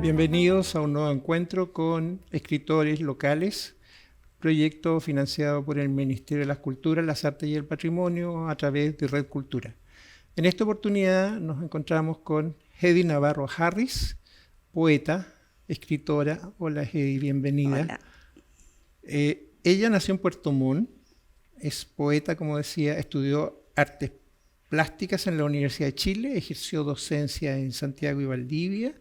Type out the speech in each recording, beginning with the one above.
Bienvenidos a un nuevo encuentro con escritores locales, proyecto financiado por el Ministerio de las Culturas, las Artes y el Patrimonio a través de Red Cultura. En esta oportunidad nos encontramos con Hedy Navarro Harris, poeta, escritora. Hola Hedy, bienvenida. Hola. Ella nació en Puerto Montt, es poeta, como decía, estudió artes plásticas en la Universidad de Chile, ejerció docencia en Santiago y Valdivia.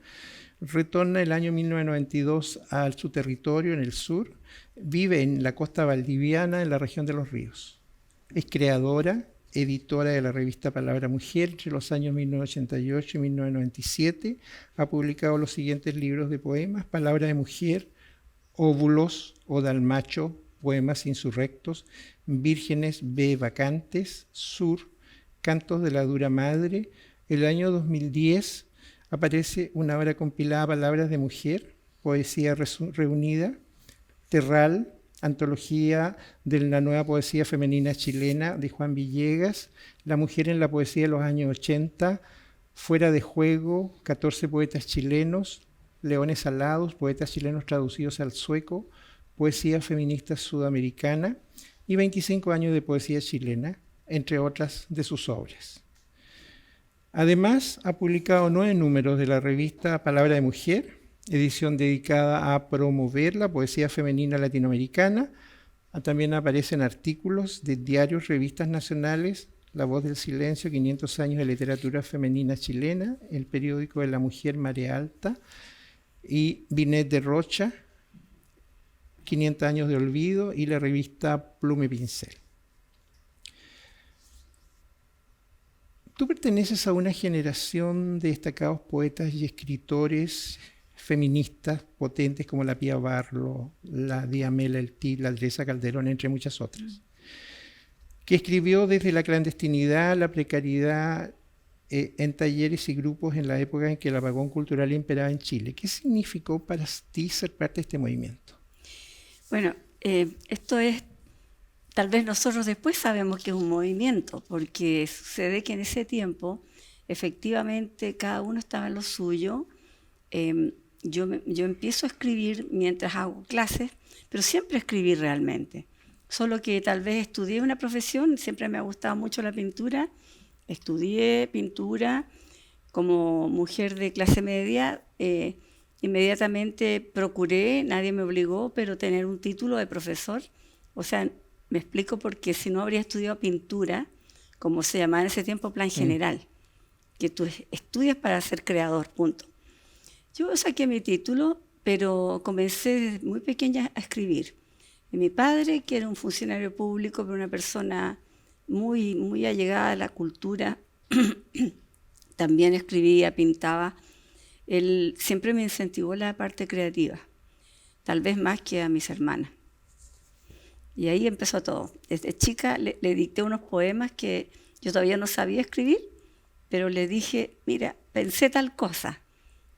Retorna el año 1992 a su territorio en el sur, vive en la costa valdiviana, en la región de Los Ríos. Es creadora, editora de la revista Palabra Mujer entre los años 1988 y 1997. Ha publicado los siguientes libros de poemas: Palabra de Mujer, Óvulos, Oda al Macho, Poemas Insurrectos, Vírgenes B. Vacantes, Sur, Cantos de la Dura Madre. El año 2010 aparece una obra compilada, Palabras de Mujer, Poesía Reunida, Terral, antología de la nueva poesía femenina chilena de Juan Villegas, La mujer en la poesía de los años 80, Fuera de juego, 14 poetas chilenos, Leones alados, poetas chilenos traducidos al sueco, Poesía feminista sudamericana y 25 años de poesía chilena, entre otras de sus obras. Además, ha publicado 9 números de la revista Palabra de Mujer, edición dedicada a promover la poesía femenina latinoamericana. También aparecen artículos de diarios, revistas nacionales, La Voz del Silencio, 500 años de literatura femenina chilena, el periódico de la mujer Marea Alta, y Binet de Rocha, 500 años de olvido, y la revista Plume Pincel. Tú perteneces a una generación de destacados poetas y escritores feministas potentes como la Pía Barlow, la Diamela Eltit, la Teresa Calderón, entre muchas otras, que escribió desde la clandestinidad, la precariedad, en talleres y grupos en la época en que el apagón cultural imperaba en Chile. ¿Qué significó para ti ser parte de este movimiento? Bueno, esto es, tal vez nosotros después sabemos que es un movimiento, porque sucede que en ese tiempo, efectivamente, cada uno estaba en lo suyo. Yo empiezo a escribir mientras hago clases, pero siempre escribí realmente. Solo que tal vez estudié una profesión, siempre me ha gustado mucho la pintura. Estudié pintura como mujer de clase media. Inmediatamente procuré, nadie me obligó, pero tener un título de profesor. O sea, me explico porque si no habría estudiado pintura, como se llamaba en ese tiempo, plan general, que tú estudias para ser creador, punto. Yo saqué mi título, pero comencé desde muy pequeña a escribir. Y mi padre, que era un funcionario público, pero una persona muy, muy allegada a la cultura, también escribía, pintaba. Él siempre me incentivó la parte creativa, tal vez más que a mis hermanas. Y ahí empezó todo. Desde chica le dicté unos poemas que yo todavía no sabía escribir, pero le dije, mira, pensé tal cosa.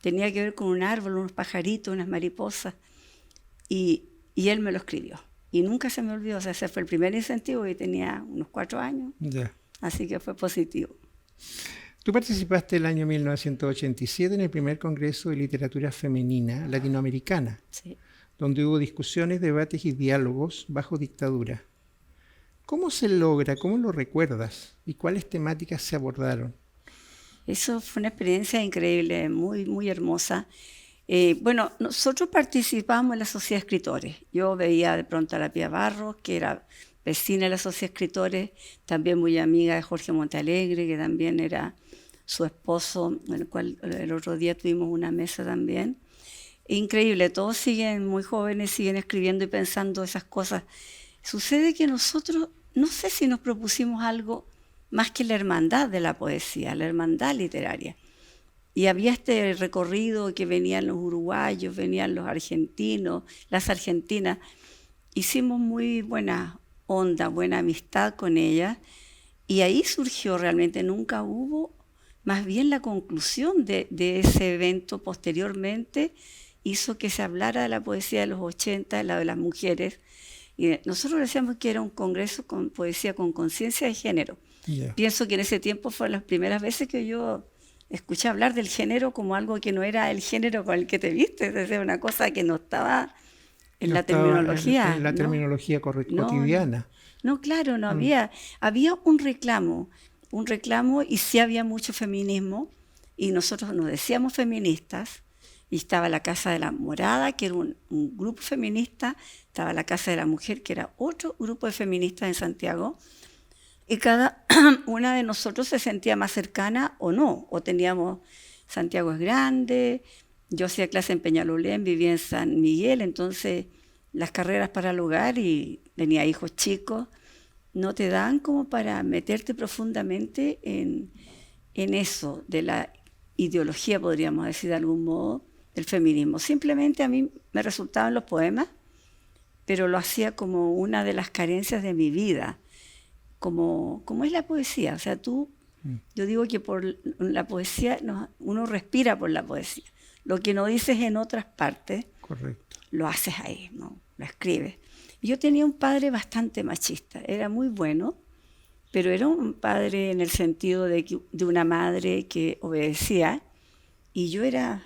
Tenía que ver con un árbol, unos pajaritos, unas mariposas. Y él me lo escribió. Y nunca se me olvidó. O sea, ese fue el primer incentivo y tenía unos 4 años. Ya. Así que fue positivo. Tú participaste el año 1987 en el primer Congreso de Literatura Femenina Latinoamericana. Sí. Donde hubo discusiones, debates y diálogos bajo dictadura. ¿Cómo se logra? ¿Cómo lo recuerdas? ¿Y cuáles temáticas se abordaron? Eso fue una experiencia increíble, muy, muy hermosa. Bueno, nosotros participamos en la Sociedad de Escritores. Yo veía de pronto a la Pía Barros, que era vecina de la Sociedad de Escritores, también muy amiga de Jorge Montealegre, que también era su esposo, con el cual el otro día tuvimos una mesa también. Increíble, todos siguen muy jóvenes, siguen escribiendo y pensando esas cosas. Sucede que nosotros, no sé si nos propusimos algo más que la hermandad de la poesía, la hermandad literaria. Y había este recorrido que venían los uruguayos, venían los argentinos, las argentinas. Hicimos muy buena onda, buena amistad con ellas. Y ahí surgió realmente, nunca hubo más bien la conclusión de ese evento posteriormente hizo que se hablara de la poesía de los 80, la de las mujeres. Y nosotros decíamos que era un congreso con poesía con conciencia de género. Ya. Pienso que en ese tiempo fueron las primeras veces que yo escuché hablar del género como algo que no era el género con el que te vistes, es decir, una cosa que no estaba en No la estaba terminología. en la ¿no? terminología No, cotidiana. no, claro, no había. Había un reclamo y sí había mucho feminismo y nosotros nos decíamos feministas y estaba la Casa de la Morada, que era un grupo feminista, estaba la Casa de la Mujer, que era otro grupo de feministas en Santiago y cada una de nosotros se sentía más cercana o no, o teníamos, Santiago es grande, yo hacía clase en Peñalolén, vivía en San Miguel, entonces las carreras para el hogar y tenía hijos chicos, no te dan como para meterte profundamente en eso, de la ideología, podríamos decir de algún modo, del feminismo. Simplemente a mí me resultaban los poemas, pero lo hacía como una de las carencias de mi vida, como es la poesía. O sea, yo digo que por la poesía, uno respira por la poesía. Lo que no dices en otras partes, Correcto. lo haces ahí, ¿no? Lo escribes. Yo tenía un padre bastante machista, era muy bueno, pero era un padre en el sentido de una madre que obedecía y yo era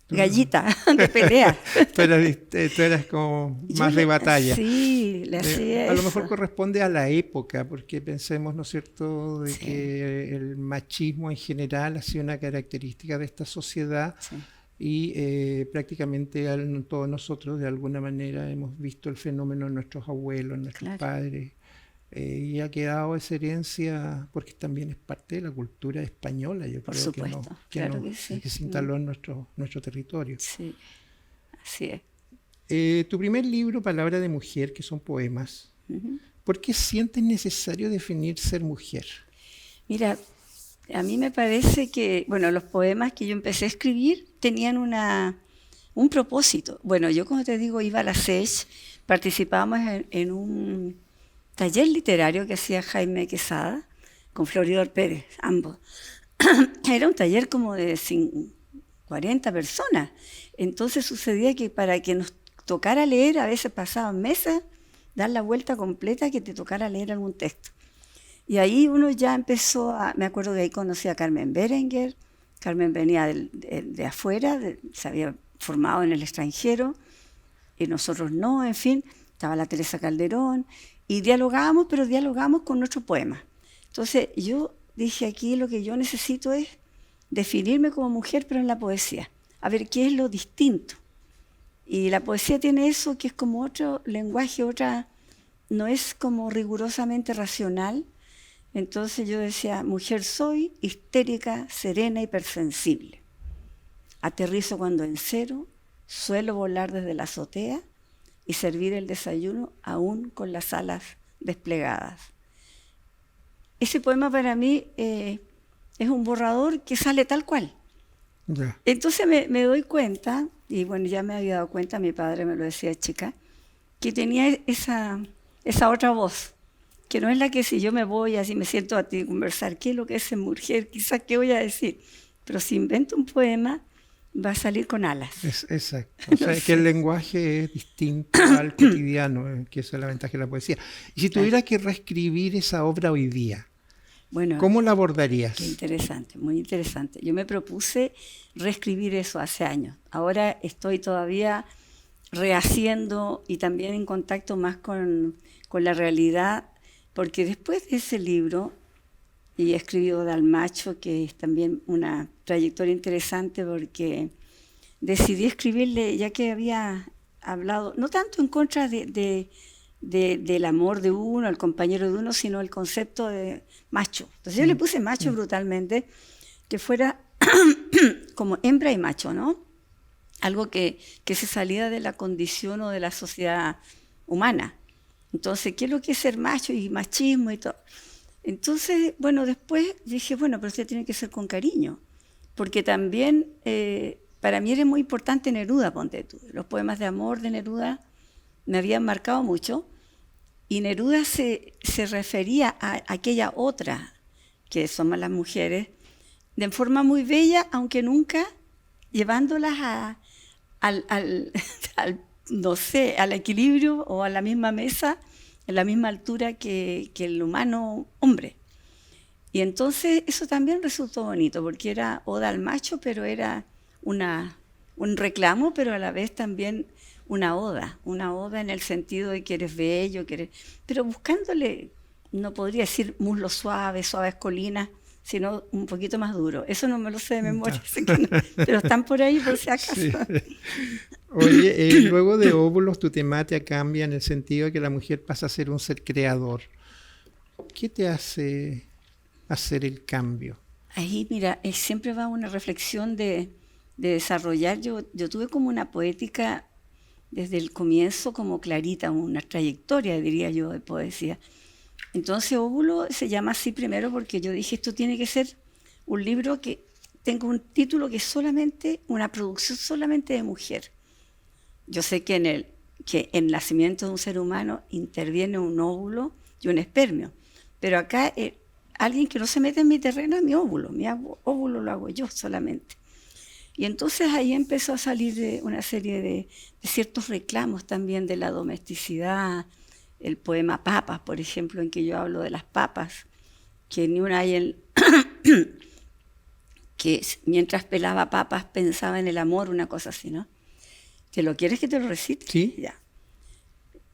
gallita de pelea. Tú eras como más de batalla. Sí, le hacía a lo eso. mejor corresponde a la época, porque pensemos, ¿no es cierto?, de que el machismo en general ha sido una característica de esta sociedad. Sí. Y prácticamente todos nosotros de alguna manera hemos visto el fenómeno en nuestros abuelos, en nuestros padres, y ha quedado esa herencia porque también es parte de la cultura española, yo Por creo supuesto, que sí. que se instaló en nuestro territorio. Sí, así es. Tu primer libro, Palabra de Mujer, que son poemas, ¿por qué sientes necesario definir ser mujer? Mira, a mí me parece que, bueno, los poemas que yo empecé a escribir tenían un propósito. Bueno, yo como te digo, iba a la SES, participábamos en un taller literario que hacía Jaime Quesada con Floridor Pérez, ambos. Era un taller como de 40 personas. Entonces sucedía que para que nos tocara leer, a veces pasaban meses, dar la vuelta completa que te tocara leer algún texto. Y ahí uno ya empezó me acuerdo que ahí conocí a Carmen Berenguer. Carmen venía de afuera, se había formado en el extranjero, y nosotros no, en fin, estaba la Teresa Calderón, y dialogábamos, pero dialogábamos con nuestros poemas. Entonces yo dije, aquí lo que yo necesito es definirme como mujer, pero en la poesía, a ver qué es lo distinto. Y la poesía tiene eso que es como otro lenguaje, no es como rigurosamente racional. Entonces yo decía, mujer soy, histérica, serena, hipersensible. Aterrizo cuando encero, suelo volar desde la azotea y servir el desayuno aún con las alas desplegadas. Ese poema para mí es un borrador que sale tal cual. Ya. Entonces me doy cuenta, y bueno, ya me había dado cuenta, mi padre me lo decía chica, que tenía esa otra voz, que no es la que si yo me voy así me siento a ti a conversar, ¿qué es lo que es ser mujer? Quizás qué voy a decir, pero si invento un poema va a salir con alas. Exacto, o sea, que el lenguaje es distinto al cotidiano, que esa es la ventaja de la poesía. Y si tuvieras que reescribir esa obra hoy día, bueno, ¿cómo la abordarías? Qué interesante, muy interesante. Yo me propuse reescribir eso hace años. Ahora estoy todavía rehaciendo y también en contacto más con la realidad, porque después de ese libro, y he escrito Dalmacho, que es también una trayectoria interesante porque decidí escribirle, ya que había hablado, no tanto en contra del amor de uno, el compañero de uno, sino el concepto de macho. Entonces yo le puse macho brutalmente, que fuera como hembra y macho, ¿no? Algo que se salía de la condición o de la sociedad humana. Entonces, ¿qué es lo que es ser macho y machismo y todo? Entonces, bueno, después dije, bueno, pero usted tiene que ser con cariño, porque también para mí era muy importante Neruda, ponte tú. Los poemas de amor de Neruda me habían marcado mucho, y Neruda se refería a aquella otra, que somos las mujeres, de forma muy bella, aunque nunca llevándolas no sé, al equilibrio o a la misma mesa, en la misma altura que el humano hombre. Y entonces eso también resultó bonito, porque era oda al macho, pero era un reclamo, pero a la vez también una oda en el sentido de que eres bello, pero buscándole, no podría decir muslos suaves, suaves colinas, sino un poquito más duro. Eso no me lo sé de memoria, así que no, pero están por ahí por si acaso. Sí. Oye, luego de Óvulos tu temática cambia en el sentido de que la mujer pasa a ser un ser creador. ¿Qué te hace hacer el cambio? Ahí, mira, siempre va una reflexión de desarrollar. Yo tuve como una poética desde el comienzo como clarita, una trayectoria, diría yo, de poesía. Entonces Óvulo se llama así primero porque yo dije, esto tiene que ser un libro que tenga un título que es solamente, una producción solamente de mujer. Yo sé que en el nacimiento de un ser humano interviene un óvulo y un espermio, pero acá alguien que no se mete en mi terreno es mi óvulo lo hago yo solamente. Y entonces ahí empezó a salir una serie de ciertos reclamos también de la domesticidad, el poema Papas, por ejemplo, en que yo hablo de las papas, que ni una hay que mientras pelaba papas pensaba en el amor, una cosa así, ¿no? ¿Te lo quieres que te lo recite? Sí. Ya.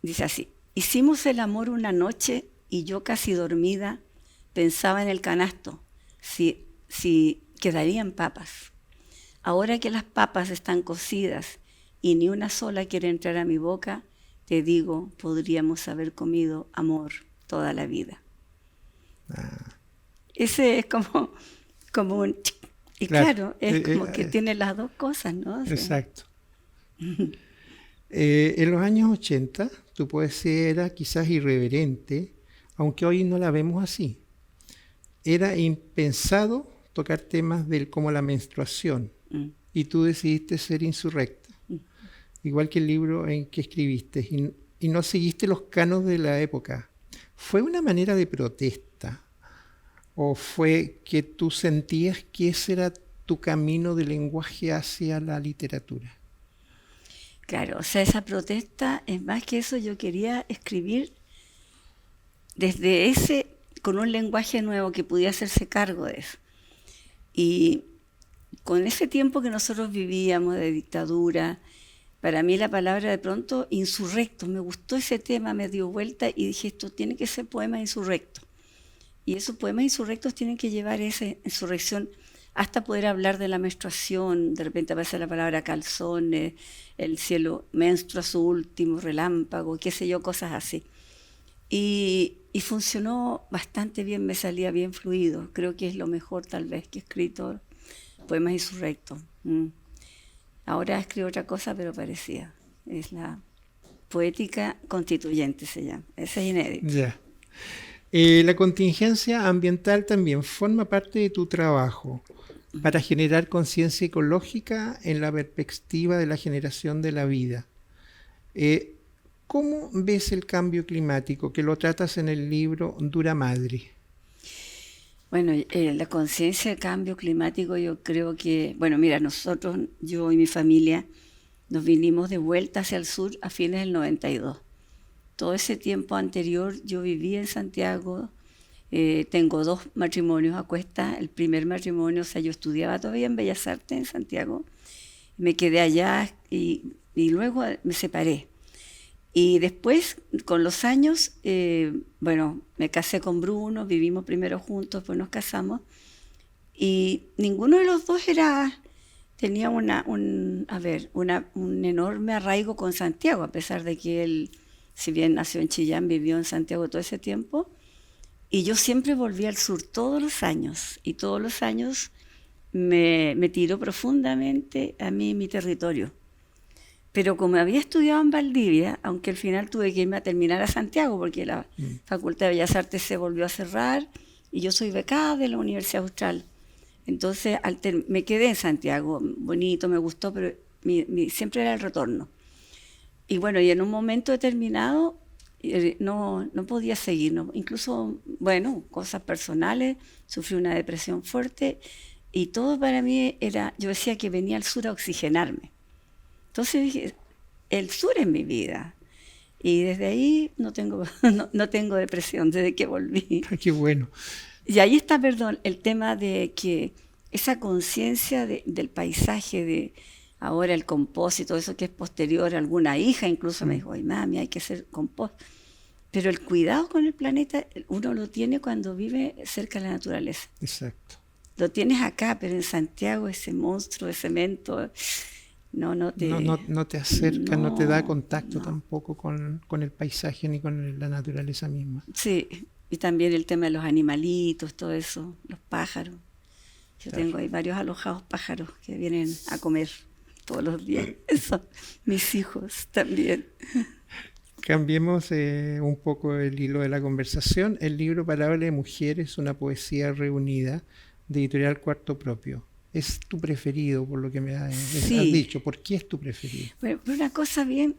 Dice así: hicimos el amor una noche y yo casi dormida pensaba en el canasto, si quedarían papas. Ahora que las papas están cocidas y ni una sola quiere entrar a mi boca, te digo, podríamos haber comido amor toda la vida. Ese es como un... Y claro, es como que tiene las dos cosas, ¿no? Exacto. En los años 80, tu poesía era quizás irreverente, aunque hoy no la vemos así. Era impensado tocar temas como la menstruación, y tú decidiste ser insurrecta, igual que el libro en que escribiste, y no seguiste los canos de la época. ¿Fue una manera de protesta? ¿O fue que tú sentías que ese era tu camino de lenguaje hacia la literatura? Claro, o sea, esa protesta, es más que eso, yo quería escribir desde con un lenguaje nuevo que pudiera hacerse cargo de eso. Y con ese tiempo que nosotros vivíamos de dictadura, para mí la palabra de pronto insurrecto, me gustó ese tema, me dio vuelta y dije, esto tiene que ser poema insurrecto. Y esos poemas insurrectos tienen que llevar esa insurrección hasta poder hablar de la menstruación. De repente aparece la palabra calzones, el cielo menstrua su último relámpago, qué sé yo, cosas así. Y funcionó bastante bien, me salía bien fluido. Creo que es lo mejor tal vez que he escrito poemas insurrectos. Ahora escribo otra cosa, pero parecía. Es la poética constituyente, se llama. Ese es inédito. Ya. La contingencia ambiental también forma parte de tu trabajo para generar conciencia ecológica en la perspectiva de la generación de la vida. ¿Cómo ves el cambio climático, que lo tratas en el libro Dura Madre? Bueno, la conciencia del cambio climático, yo creo que, bueno, mira, nosotros, yo y mi familia, nos vinimos de vuelta hacia el sur a fines del 92. Todo ese tiempo anterior yo viví en Santiago, tengo 2 matrimonios a cuesta. El primer matrimonio, o sea, yo estudiaba todavía en Bellas Artes en Santiago, me quedé allá y luego me separé. Y después, con los años, bueno, me casé con Bruno, vivimos primero juntos, después nos casamos, y ninguno de los dos tenía un enorme arraigo con Santiago, a pesar de que él, si bien nació en Chillán, vivió en Santiago todo ese tiempo, y yo siempre volví al sur todos los años, y todos los años me tiró profundamente a mí mi territorio. Pero como había estudiado en Valdivia, aunque al final tuve que irme a terminar a Santiago, porque la Facultad de Bellas Artes se volvió a cerrar, y yo soy becada de la Universidad Austral. Entonces me quedé en Santiago, bonito, me gustó, pero siempre era el retorno. Y bueno, y en un momento determinado no podía seguir, ¿no? Incluso, bueno, cosas personales, sufrí una depresión fuerte Y todo para mí era, yo decía que venía al sur a oxigenarme. Entonces dije, el sur es mi vida. Y desde ahí no tengo, no tengo depresión, desde que volví. Qué bueno. Y ahí está, perdón, el tema de que esa conciencia del paisaje, de ahora el compost y todo eso que es posterior, alguna hija incluso me dijo, ay mami, hay que hacer compost. Pero el cuidado con el planeta uno lo tiene cuando vive cerca de la naturaleza. Exacto. Lo tienes acá, pero en Santiago ese monstruo de cemento no te acerca, no te da contacto no. tampoco con el paisaje ni con la naturaleza misma. Sí, y también el tema de los animalitos, todo eso, los pájaros. Yo Claro. tengo ahí varios alojados pájaros que vienen a comer todos los días. Eso, mis hijos también. Cambiemos un poco el hilo de la conversación. El libro Palabra de Mujeres, una poesía reunida, de Editorial Cuarto Propio. ¿Es tu preferido, por lo que me has dicho? ¿Por qué es tu preferido? Bueno, una cosa bien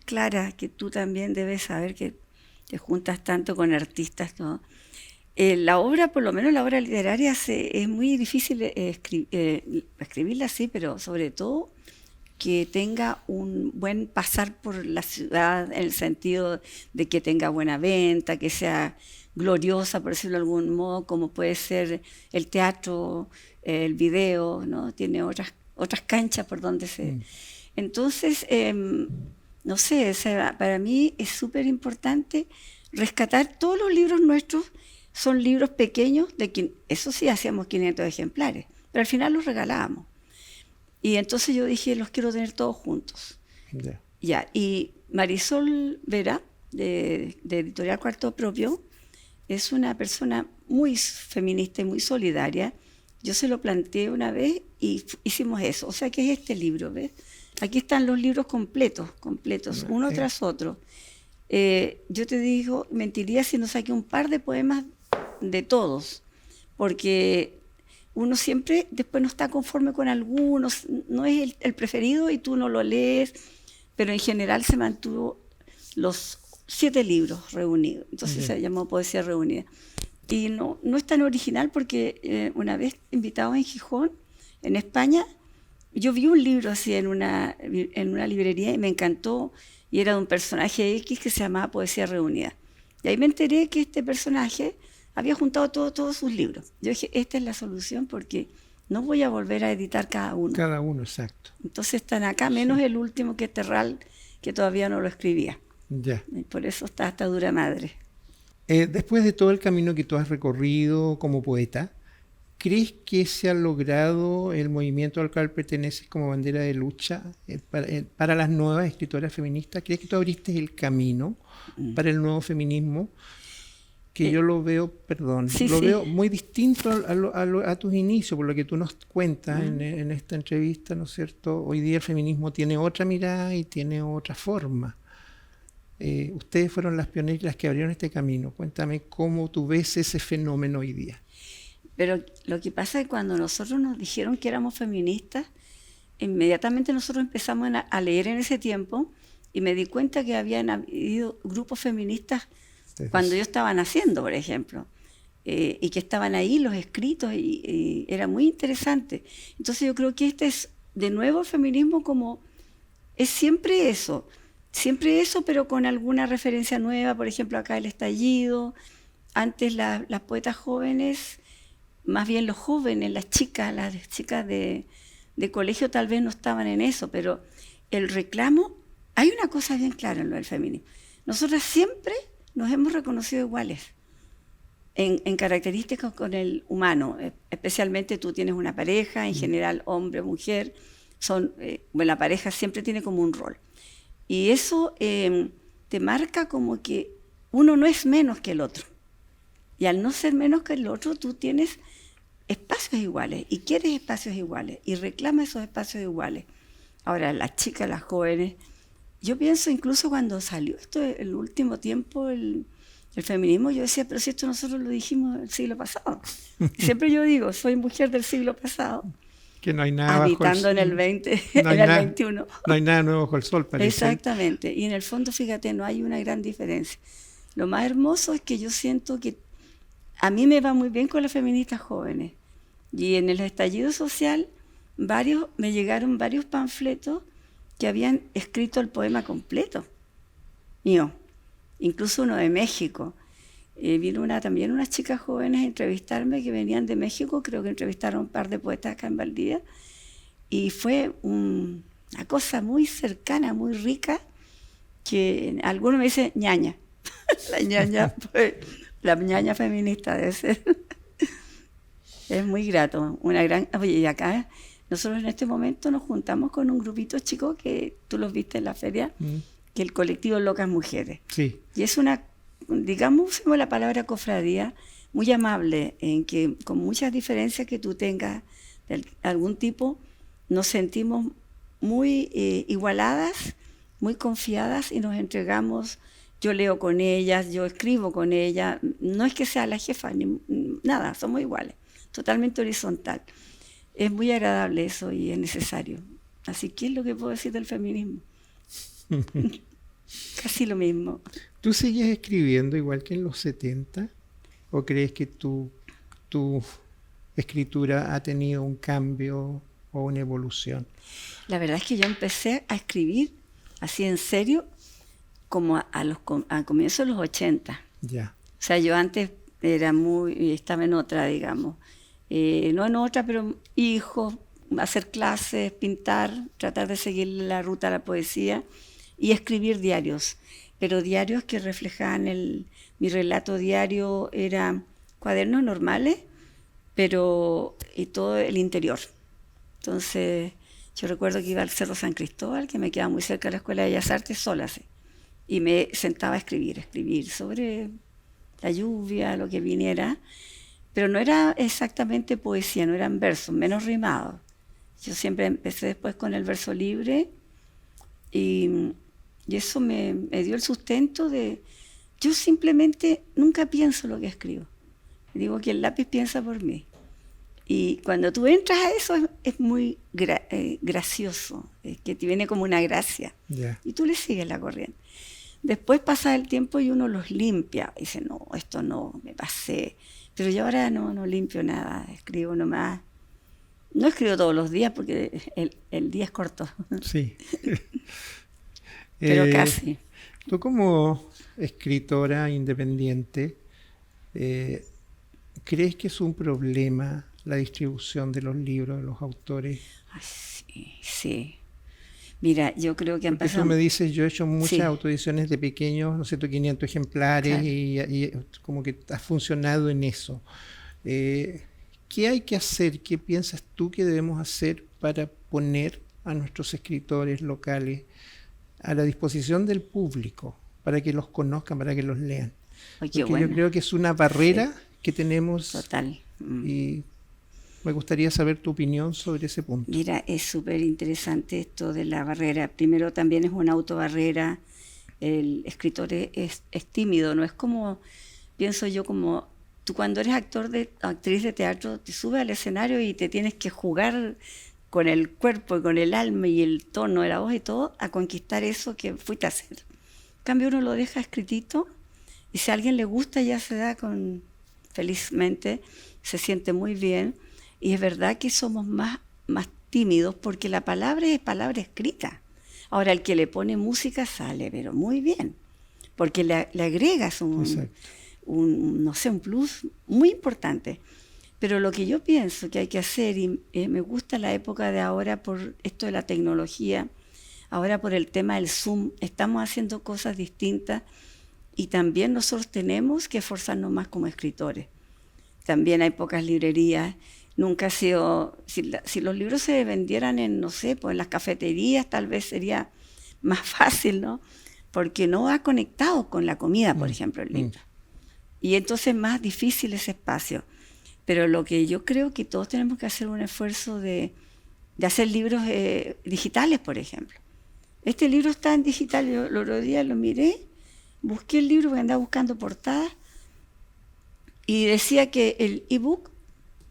clara que tú también debes saber, que te juntas tanto con artistas, ¿no? La obra, por lo menos la obra literaria, es muy difícil escribirla así, pero sobre todo que tenga un buen pasar por la ciudad, en el sentido de que tenga buena venta, que sea gloriosa, por decirlo de algún modo, como puede ser el teatro, el video, ¿no? Tiene otras canchas por donde se... Entonces, no sé, o sea, para mí es súper importante rescatar todos los libros nuestros. Son libros pequeños, eso sí, hacíamos 500 ejemplares, pero al final los regalábamos. Y entonces yo dije, los quiero tener todos juntos. Yeah. Ya, y Marisol Vera, de Editorial Cuarto Propio, es una persona muy feminista y muy solidaria. Yo se lo planteé una vez y hicimos eso. O sea, que es este libro, ¿ves? Aquí están los libros completos, uno tras otro. Yo te digo, mentiría si no saqué un par de poemas de todos, porque uno siempre después no está conforme con algunos, no es el preferido y tú no lo lees, pero en general se mantuvo los 7 libros reunidos, entonces se llamó Poesía Reunida. Y no es tan original porque una vez invitados en Gijón, en España, yo vi un libro así en una librería y me encantó, y era de un personaje X que se llamaba Poesía Reunida. Y ahí me enteré que este personaje había juntado todos sus libros. Yo dije, esta es la solución porque no voy a volver a editar cada uno. Cada uno, exacto. Entonces están acá, menos el último, que es Terral, que todavía no lo escribía. Ya. Y por eso está hasta dura madre. Después de todo el camino que tú has recorrido como poeta, ¿crees que se ha logrado el movimiento al cual perteneces como bandera de lucha para las nuevas escritoras feministas? ¿Crees que tú abriste el camino para el nuevo feminismo? Que yo lo veo, veo muy distinto a tus inicios, por lo que tú nos cuentas en esta entrevista, ¿no es cierto? Hoy día el feminismo tiene otra mirada y tiene otra forma. Ustedes fueron las pioneras, las que abrieron este camino. Cuéntame cómo tú ves ese fenómeno hoy día. Pero lo que pasa es que cuando nosotros nos dijeron que éramos feministas, inmediatamente nosotros empezamos a leer en ese tiempo y me di cuenta que habían habido grupos feministas cuando yo estaba naciendo, por ejemplo, y que estaban ahí los escritos y era muy interesante. Entonces yo creo que este es, de nuevo, el feminismo como es siempre eso, pero con alguna referencia nueva. Por ejemplo, acá el estallido, antes las poetas jóvenes, más bien los jóvenes, las chicas de colegio tal vez no estaban en eso, pero el reclamo, hay una cosa bien clara en lo del feminismo. Nosotras siempre nos hemos reconocido iguales en características con el humano, especialmente tú tienes una pareja, en general hombre o mujer, la pareja siempre tiene como un rol. Y eso te marca como que uno no es menos que el otro. Y al no ser menos que el otro, tú tienes espacios iguales y quieres espacios iguales y reclamas esos espacios iguales. Ahora, las chicas, las jóvenes, yo pienso incluso cuando salió esto el último tiempo, el feminismo, yo decía, pero si esto nosotros lo dijimos el siglo pasado. Siempre yo digo, soy mujer del siglo pasado. Que no hay nada habitando en el 20, no en el 21. No hay nada nuevo bajo el sol, parece. Exactamente. Y en el fondo, fíjate, no hay una gran diferencia. Lo más hermoso es que yo siento que a mí me va muy bien con las feministas jóvenes. Y en el estallido social me llegaron varios panfletos que habían escrito el poema completo mío, incluso uno de México. Vino también unas chicas jóvenes a entrevistarme que venían de México, creo que entrevistaron un par de poetas acá en Valdivia, y fue una cosa muy cercana, muy rica, que algunos me dicen ñaña, pues, la ñaña feminista debe ser. Es muy grato, Oye, y acá nosotros en este momento nos juntamos con un grupito chico que tú los viste en la feria, que es el colectivo Locas Mujeres. Sí. Y es digamos, usemos la palabra cofradía, muy amable, en que con muchas diferencias que tú tengas de algún tipo, nos sentimos muy igualadas, muy confiadas y nos entregamos. Yo leo con ellas, yo escribo con ellas, no es que sea la jefa, ni nada, somos iguales, totalmente horizontal. Es muy agradable eso y es necesario. Así que es lo que puedo decir del feminismo. Casi lo mismo. ¿Tú sigues escribiendo igual que en los 70? ¿O crees que tu escritura ha tenido un cambio o una evolución? La verdad es que yo empecé a escribir así en serio como a comienzos de los 80. Ya. O sea, yo antes estaba en otra, digamos. No en otra, pero hijos, hacer clases, pintar, tratar de seguir la ruta a la poesía y escribir diarios. Pero diarios que reflejaban mi relato diario, eran cuadernos normales, pero y todo el interior. Entonces, yo recuerdo que iba al Cerro San Cristóbal, que me quedaba muy cerca de la Escuela de Bellas Artes, sola, sí, y me sentaba a escribir sobre la lluvia, lo que viniera, pero no era exactamente poesía, no eran versos, menos rimados. Yo siempre empecé después con el verso libre y eso me dio el sustento de... Yo simplemente nunca pienso lo que escribo. Digo que el lápiz piensa por mí. Y cuando tú entras a eso es muy gracioso, es que te viene como una gracia. Yeah. Y tú le sigues la corriente. Después pasa el tiempo y uno los limpia. Y dice, no, esto no, me pasé. Pero yo ahora no limpio nada, escribo nomás. No escribo todos los días porque el día es corto. Sí. Pero casi. Tú como escritora independiente, ¿crees que es un problema la distribución de los libros de los autores? Ay, sí. Mira, yo creo que han pasado... Tú me dices, yo he hecho muchas Sí. autoediciones de pequeños, no sé, 500 ejemplares, Claro. y como que has funcionado en eso. ¿Qué hay que hacer? ¿Qué piensas tú que debemos hacer para poner a nuestros escritores locales a la disposición del público, para que los conozcan, para que los lean? Ay, qué Porque bueno. yo creo que es una barrera que tenemos. Total. Y me gustaría saber tu opinión sobre ese punto. Mira, es súper interesante esto de la barrera. Primero también es una autobarrera. El escritor es tímido, no es como, pienso yo, como tú cuando eres actriz de teatro, te subes al escenario y te tienes que jugar con el cuerpo y con el alma y el tono de la voz y todo a conquistar eso que fuiste a hacer. En cambio uno lo deja escritito y si a alguien le gusta ya se da felizmente, se siente muy bien. Y es verdad que somos más tímidos porque la palabra es palabra escrita. Ahora, el que le pone música sale, pero muy bien, porque le agregas no sé, un plus muy importante. Pero lo que yo pienso que hay que hacer, y me gusta la época de ahora por esto de la tecnología, ahora por el tema del Zoom, estamos haciendo cosas distintas y también nosotros tenemos que esforzarnos más como escritores. También hay pocas librerías. Nunca ha sido, si los libros se vendieran en, no sé, pues en las cafeterías tal vez sería más fácil, ¿no? Porque no ha conectado con la comida, por ejemplo, el libro. Y entonces es más difícil ese espacio. Pero lo que yo creo que todos tenemos que hacer un esfuerzo de hacer libros digitales, por ejemplo. Este libro está en digital, yo el otro día lo miré, busqué el libro porque andaba buscando portadas y decía que el ebook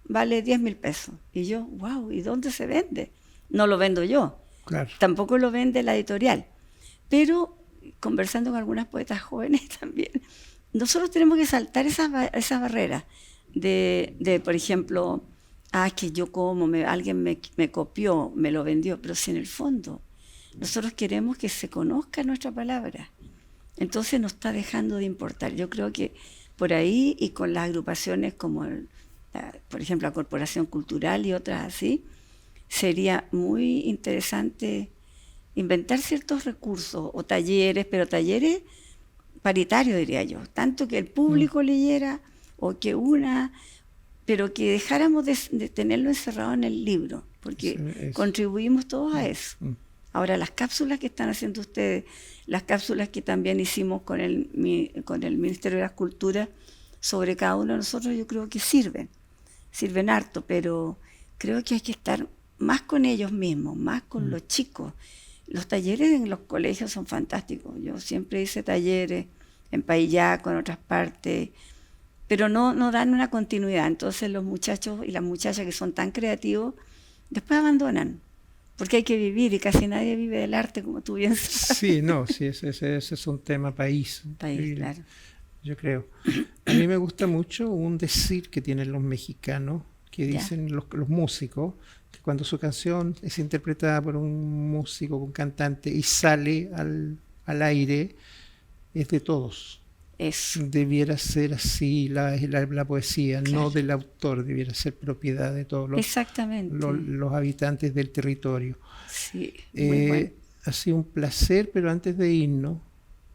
vale 10.000 pesos. Y yo, wow, ¿y dónde se vende? No lo vendo yo. Claro. Tampoco lo vende la editorial. Pero conversando con algunas poetas jóvenes también, nosotros tenemos que saltar esa barrera de, por ejemplo, que yo como, alguien me copió, me lo vendió, pero si en el fondo nosotros queremos que se conozca nuestra palabra, entonces nos está dejando de importar. Yo creo que por ahí y con las agrupaciones como, por ejemplo, la Corporación Cultural y otras así, sería muy interesante inventar ciertos recursos o talleres, pero talleres paritarios, diría yo, tanto que el público leyera o que pero que dejáramos de tenerlo encerrado en el libro, porque contribuimos todos a eso. Ahora, las cápsulas que están haciendo ustedes, las cápsulas que también hicimos con el Ministerio de las Culturas sobre cada uno de nosotros, yo creo que sirven harto, pero creo que hay que estar más con ellos mismos, más con los chicos. Los talleres en los colegios son fantásticos. Yo siempre hice talleres en Paillaco, en otras partes, pero no dan una continuidad. Entonces los muchachos y las muchachas que son tan creativos, después abandonan, porque hay que vivir y casi nadie vive del arte, como tú bien sabes. Sí, ese es un tema país, claro. Yo creo. A mí me gusta mucho un decir que tienen los mexicanos, que dicen los músicos, que cuando su canción es interpretada por un músico, un cantante, y sale al aire, es de todos. Eso. Debiera ser así la poesía, claro. No del autor, debiera ser propiedad de todos los habitantes del territorio. Sí, muy bueno. Ha sido un placer, pero antes de irnos,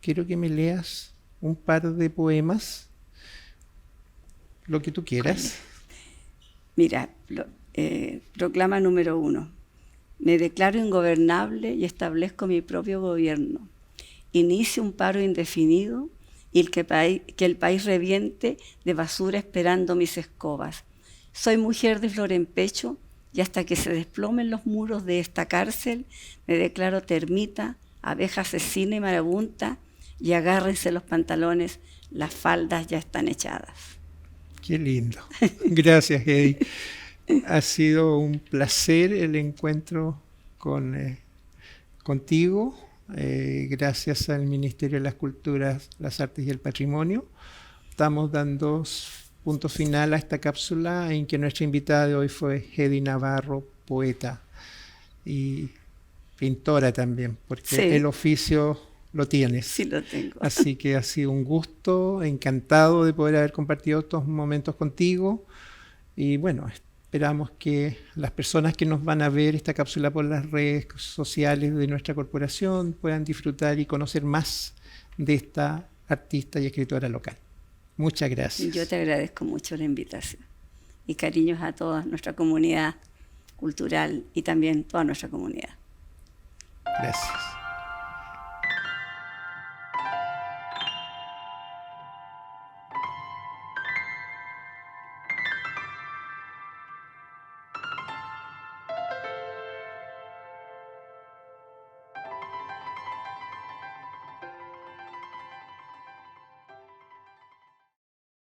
quiero que me leas un par de poemas, lo que tú quieras. Mira, proclama número 1. Me declaro ingobernable y establezco mi propio gobierno. Inicio un paro indefinido y que el país reviente de basura esperando mis escobas. Soy mujer de flor en pecho y hasta que se desplomen los muros de esta cárcel, me declaro termita, abeja asesina y marabunta, y agárrense los pantalones, las faldas ya están echadas. Qué lindo. Gracias, Hedy. Ha sido un placer el encuentro contigo. Gracias al Ministerio de las Culturas, las Artes y el Patrimonio. Estamos dando punto final a esta cápsula en que nuestra invitada de hoy fue Hedy Navarro, poeta y pintora también, porque el oficio lo tienes. Sí, lo tengo. Así que ha sido un gusto, encantado de poder haber compartido estos momentos contigo. Y bueno, esperamos que las personas que nos van a ver esta cápsula por las redes sociales de nuestra corporación puedan disfrutar y conocer más de esta artista y escritora local. Muchas gracias. Yo te agradezco mucho la invitación y cariños a toda nuestra comunidad cultural y también toda nuestra comunidad. Gracias.